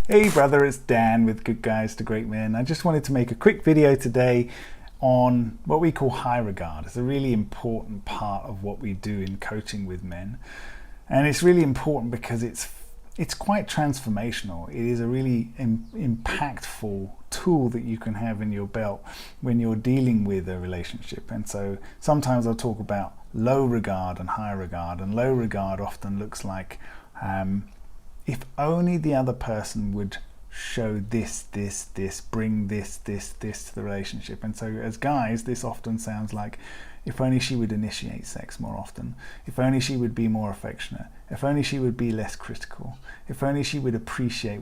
Hey brother, it's Dan with Good Guys to Great Men. I just wanted to make a quick video today on what we call high regard. It's a really important part of what we do in coaching with men. And it's really important because it's quite transformational. It is a really impactful tool that you can have in your belt when you're dealing with a relationship. And so sometimes I'll talk about low regard and high regard, and low regard often looks like if only the other person would show this, bring this to the relationship. And so as guys, this often sounds like, if only she would initiate sex more often, if only she would be more affectionate, if only she would be less critical, if only she would appreciate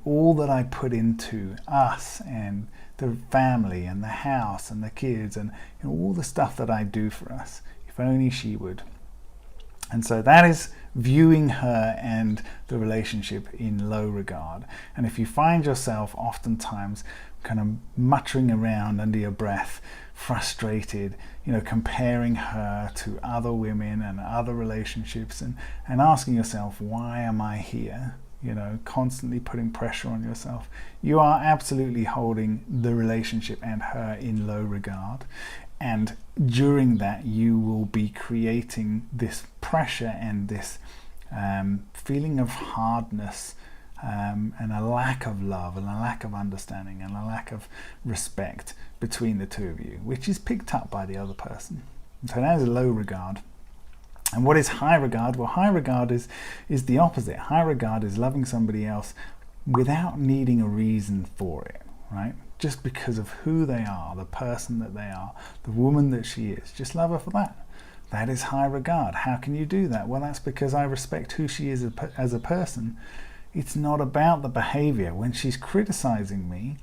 all that I put into us and the family and the house and the kids and all the stuff that I do for us, if only she would. And so that is viewing her and the relationship in low regard. And if you find yourself oftentimes kind of muttering around under your breath, frustrated, comparing her to other women and other relationships and asking yourself, why am I here? Constantly putting pressure on yourself, you are absolutely holding the relationship and her in low regard. And during that, you will be creating this pressure and this feeling of hardness and a lack of love and a lack of understanding and a lack of respect between the two of you, which is picked up by the other person. So that is low regard. And what is high regard? Well, high regard is the opposite. High regard is loving somebody else without needing a reason for it, right? Just because of who they are, the person that they are, the woman that she is. Just love her for that. That is high regard. How can you do that? Well, that's because I respect who she is as a person. It's not about the behavior. When she's criticizing me,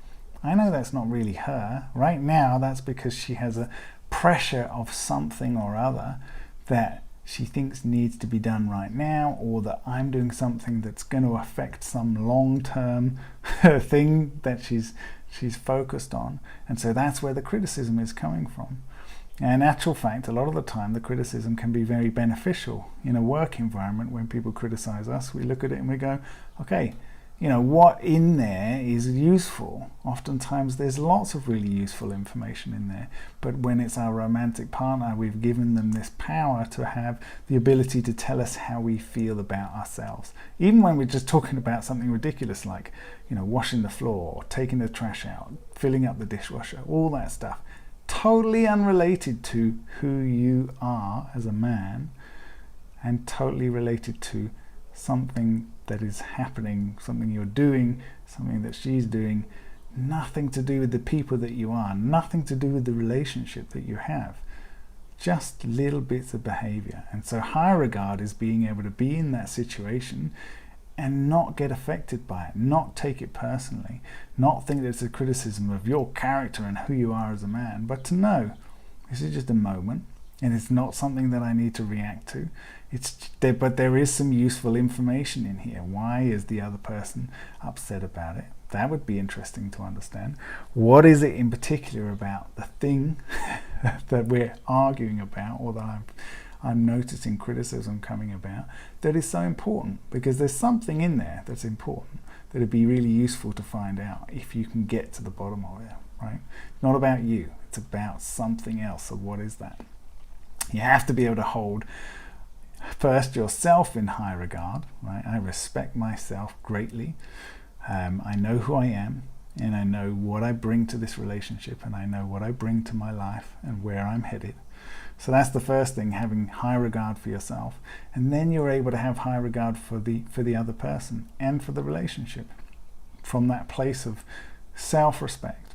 I know that's not really her. Right now, that's because she has a pressure of something or other that she thinks needs to be done right now, or that I'm doing something that's going to affect some long-term thing that she's focused on. And so that's where the criticism is coming from. And in actual fact, a lot of the time the criticism can be very beneficial. In a work environment, when people criticize us, we look at it and we go, okay, what in there is useful? Oftentimes there's lots of really useful information in there, but when it's our romantic partner, we've given them this power to have the ability to tell us how we feel about ourselves. Even when we're just talking about something ridiculous like, washing the floor, taking the trash out, filling up the dishwasher, all that stuff. Totally unrelated to who you are as a man, and totally related to something that is happening, something you're doing, something that she's doing. Nothing to do with the people that you are, nothing to do with the relationship that you have. Just little bits of behavior. And so high regard is being able to be in that situation and not get affected by it, not take it personally, not think that it's a criticism of your character and who you are as a man, but to know this is just a moment and it's not something that I need to react to. But there is some useful information in here. Why is the other person upset about it? That would be interesting to understand. What is it in particular about the thing that we're arguing about, or that I'm noticing criticism coming about, that is so important? Because there's something in there that's important that would be really useful to find out if you can get to the bottom of it, right? It's not about you, it's about something else. So what is that? You have to be able to hold first yourself in high regard, right? I respect myself greatly. I know who I am, and I know what I bring to this relationship, and I know what I bring to my life and where I'm headed. So that's the first thing, having high regard for yourself. And then you're able to have high regard for the other person and for the relationship from that place of self-respect.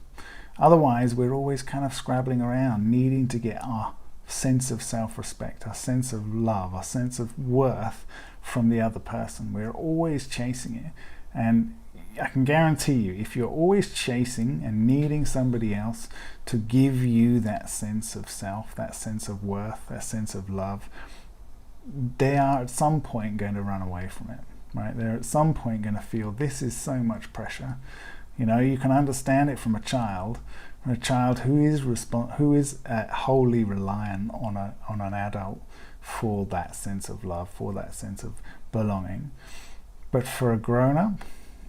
Otherwise, we're always kind of scrabbling around, needing to get our sense of self-respect, our sense of love, our sense of worth from the other person. We're always chasing it. And I can guarantee you, if you're always chasing and needing somebody else to give you that sense of self, that sense of worth, that sense of love, they are at some point going to run away from it, right? They're at some point going to feel this is so much pressure. You can understand it from a child who is wholly reliant on an adult for that sense of love, for that sense of belonging. But for a grown-up,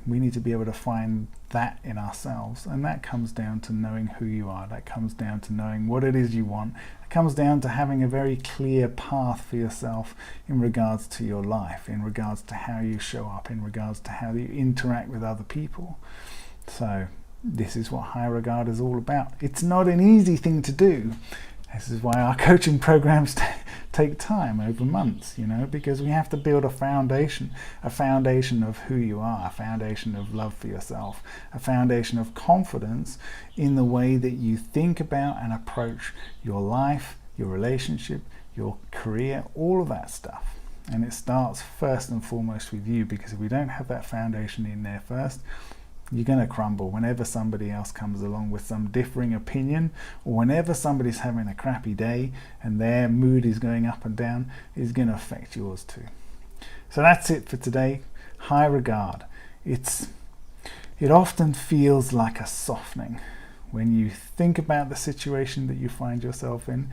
We need to be able to find that in ourselves, and that comes down to knowing who you are. That comes down to knowing what it is you want. It comes down to having a very clear path for yourself in regards to your life, in regards to how you show up, in regards to how you interact with other people. So this is what high regard is all about. It's not an easy thing to do. This is why our coaching programs take time over months, because we have to build a foundation of who you are, a foundation of love for yourself, a foundation of confidence in the way that you think about and approach your life, your relationship, your career, all of that stuff. And it starts first and foremost with you, because if we don't have that foundation in there first, you're going to crumble whenever somebody else comes along with some differing opinion, or whenever somebody's having a crappy day and their mood is going up and down, it's going to affect yours too. So that's it for today. High regard. It often feels like a softening when you think about the situation that you find yourself in,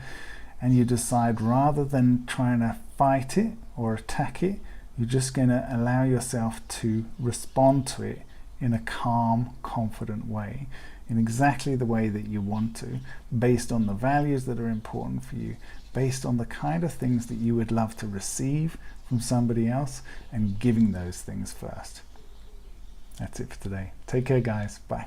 and you decide, rather than trying to fight it or attack it, you're just going to allow yourself to respond to it in a calm, confident way, in exactly the way that you want to, based on the values that are important for you, based on the kind of things that you would love to receive from somebody else, and giving those things first. That's it for today. Take care, guys. Bye.